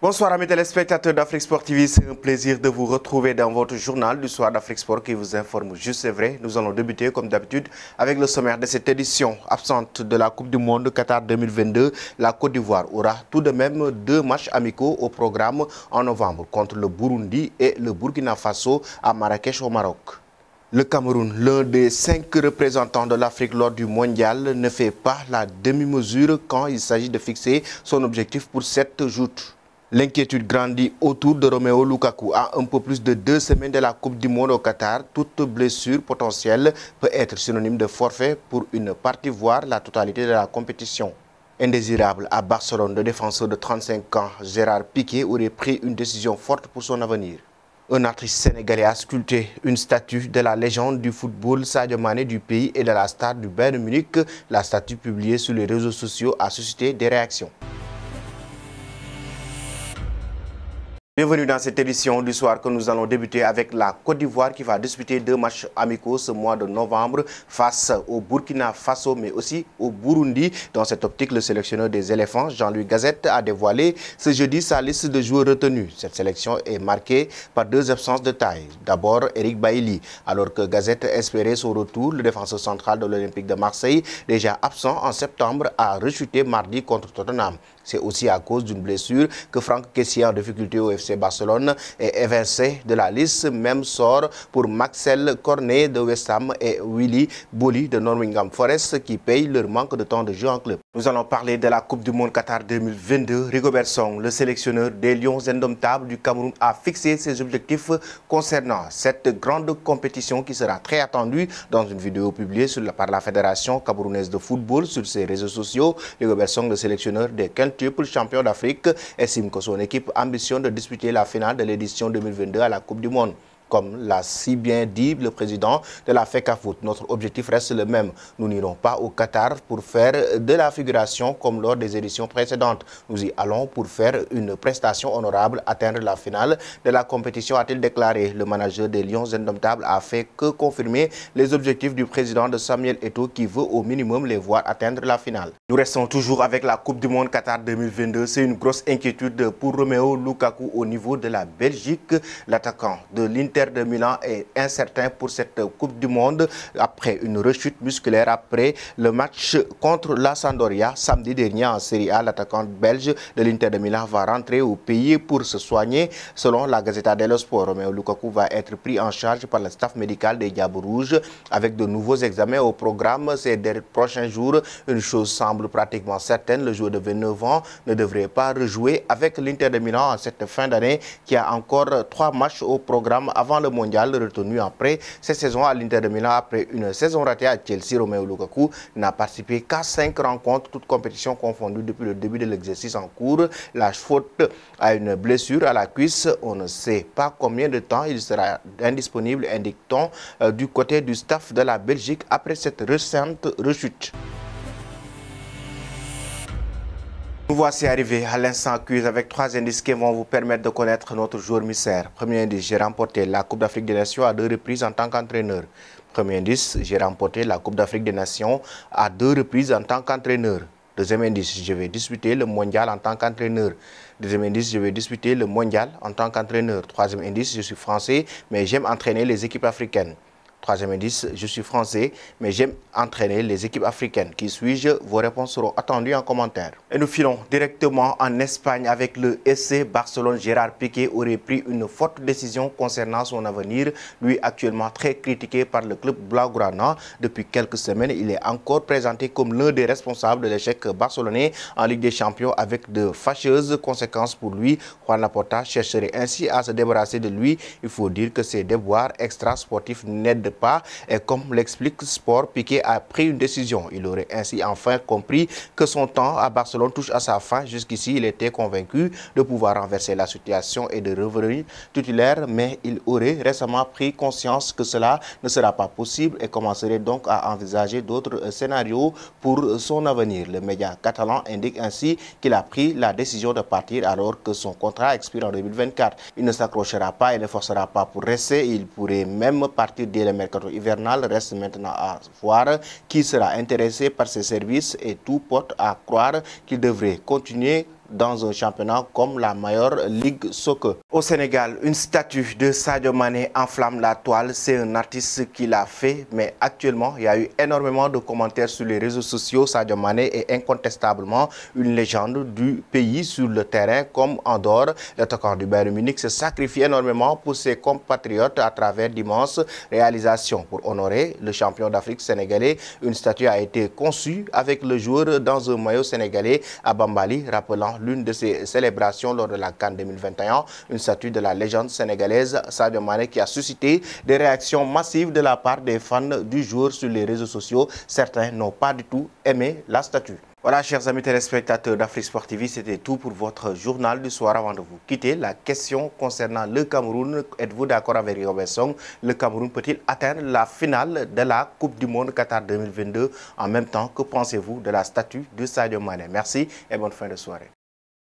Bonsoir amis téléspectateurs d'Afrique Sport TV, c'est un plaisir de vous retrouver dans votre journal du soir d'Afrique Sport qui vous informe juste et vrai. Nous allons débuter comme d'habitude avec le sommaire de cette édition. Absente de la Coupe du Monde Qatar 2022, la Côte d'Ivoire aura tout de même 2 matchs amicaux au programme en novembre contre le Burundi et le Burkina Faso à Marrakech au Maroc. Le Cameroun, l'un des 5 représentants de l'Afrique lors du mondial, ne fait pas la demi-mesure quand il s'agit de fixer son objectif pour cette joute. L'inquiétude grandit autour de Romelu Lukaku. À un peu plus de 2 semaines de la Coupe du Monde au Qatar, toute blessure potentielle peut être synonyme de forfait pour une partie, voire la totalité de la compétition. Indésirable à Barcelone, le défenseur de 35 ans, Gérard Piqué, aurait pris une décision forte pour son avenir. Un artiste sénégalais a sculpté une statue de la légende du football Sadio Mané du pays et de la star du Bayern Munich. La statue publiée sur les réseaux sociaux a suscité des réactions. Bienvenue dans cette édition du soir que nous allons débuter avec la Côte d'Ivoire qui va disputer 2 matchs amicaux ce mois de novembre face au Burkina Faso mais aussi au Burundi. Dans cette optique, le sélectionneur des éléphants, Jean-Louis Gazette, a dévoilé ce jeudi sa liste de joueurs retenus. Cette sélection est marquée par 2 absences de taille. D'abord, Eric Bailly. Alors que Gazette espérait son retour, le défenseur central de l'Olympique de Marseille, déjà absent en septembre, a rechuté mardi contre Tottenham. C'est aussi à cause d'une blessure que Franck Kessié, en difficulté au FC Barcelone, est évincé de la liste. Même sort pour Maxel Cornet de West Ham et Willy Bolly de Nottingham Forest qui payent leur manque de temps de jeu en club. Nous allons parler de la Coupe du Monde Qatar 2022. Rigobert Song, le sélectionneur des Lions indomptables du Cameroun, a fixé ses objectifs concernant cette grande compétition qui sera très attendue. Dans une vidéo publiée par la Fédération camerounaise de football sur ses réseaux sociaux, Rigobert Song, le sélectionneur des quintuple champion d'Afrique, estime que son équipe ambitionne de disputer la finale de l'édition 2022 à la Coupe du Monde. Comme l'a si bien dit le président de la FECAFOOT, notre objectif reste le même. Nous n'irons pas au Qatar pour faire de la figuration comme lors des éditions précédentes. Nous y allons pour faire une prestation honorable, atteindre la finale de la compétition, a-t-il déclaré. Le manager des Lions indomptables a fait que confirmer les objectifs du président de Samuel Eto'o qui veut au minimum les voir atteindre la finale. Nous restons toujours avec la Coupe du Monde Qatar 2022. C'est une grosse inquiétude pour Romelu Lukaku au niveau de la Belgique. L'attaquant de l'Inter de Milan est incertain pour cette Coupe du Monde après une rechute musculaire après le match contre la Sampdoria samedi dernier en Serie A. L'attaquant belge de l'Inter de Milan va rentrer au pays pour se soigner. Selon la Gazzetta dello Sport, Romelu Lukaku va être pris en charge par le staff médical des Diables Rouges avec de nouveaux examens au programme ces prochains jours. Une chose semble pratiquement certaine, le joueur de 29 ans ne devrait pas rejouer avec l'Inter de Milan en cette fin d'année qui a encore 3 matchs au programme avant le mondial retenu après cette saison à l'Inter de Milan. Après une saison ratée à Chelsea, Romelu Lukaku n'a participé qu'à 5 rencontres, toutes compétitions confondues depuis le début de l'exercice en cours. La faute à une blessure à la cuisse, on ne sait pas combien de temps il sera indisponible, indique-t-on du côté du staff de la Belgique après cette récente rechute. Nous voici arrivés à l'instant quiz avec 3 indices qui vont vous permettre de connaître notre joueur mystère. Premier indice, j'ai remporté la Coupe d'Afrique des Nations à 2 reprises en tant qu'entraîneur. Premier indice, j'ai remporté la Coupe d'Afrique des Nations à 2 reprises en tant qu'entraîneur. Deuxième indice, je vais disputer le mondial en tant qu'entraîneur. Deuxième indice, je vais disputer le mondial en tant qu'entraîneur. Troisième indice, je suis français, mais j'aime entraîner les équipes africaines. Troisième indice, je suis français, mais j'aime entraîner les équipes africaines. Qui suis-je? Vos réponses seront attendues en commentaire. Et nous filons directement en Espagne avec le FC Barcelone. Gérard Piqué aurait pris une forte décision concernant son avenir. Lui, actuellement très critiqué par le club blaugrana. Depuis quelques semaines, il est encore présenté comme l'un des responsables de l'échec barcelonais en Ligue des Champions avec de fâcheuses conséquences pour lui. Juan Laporta chercherait ainsi à se débarrasser de lui. Il faut dire que ses déboires extra-sportifs n'aident pas et comme l'explique Sport, Piqué a pris une décision. Il aurait ainsi enfin compris que son temps à Barcelone touche à sa fin. Jusqu'ici, il était convaincu de pouvoir renverser la situation et de revenir titulaire, mais il aurait récemment pris conscience que cela ne sera pas possible et commencerait donc à envisager d'autres scénarios pour son avenir. Le média catalan indique ainsi qu'il a pris la décision de partir alors que son contrat expire en 2024. Il ne s'accrochera pas et ne forcera pas pour rester. Il pourrait même partir dès le mercato hivernal. Reste maintenant à voir qui sera intéressé par ses services et tout porte à croire qu'il devrait continuer dans un championnat comme la Major League Soccer. Au Sénégal, une statue de Sadio Mané enflamme la toile. C'est un artiste qui l'a fait, mais actuellement, il y a eu énormément de commentaires sur les réseaux sociaux. Sadio Mané est incontestablement une légende du pays sur le terrain comme en dehors. L'attaquant du Bayern Munich se sacrifie énormément pour ses compatriotes à travers d'immenses réalisations. Pour honorer le champion d'Afrique sénégalais, une statue a été conçue avec le joueur dans un maillot sénégalais à Bambali, rappelant l'une de ses célébrations lors de la CAN 2021, une statue de la légende sénégalaise Sadio Mané qui a suscité des réactions massives de la part des fans du joueur sur les réseaux sociaux. Certains n'ont pas du tout aimé la statue. Voilà, chers amis téléspectateurs d'Afrique Sport TV, c'était tout pour votre journal du soir. Avant de vous quitter, la question concernant le Cameroun, êtes-vous d'accord avec Robinson? Le Cameroun peut-il atteindre la finale de la Coupe du Monde Qatar 2022? En même temps, que pensez-vous de la statue de Sadio Mané? Merci et bonne fin de soirée.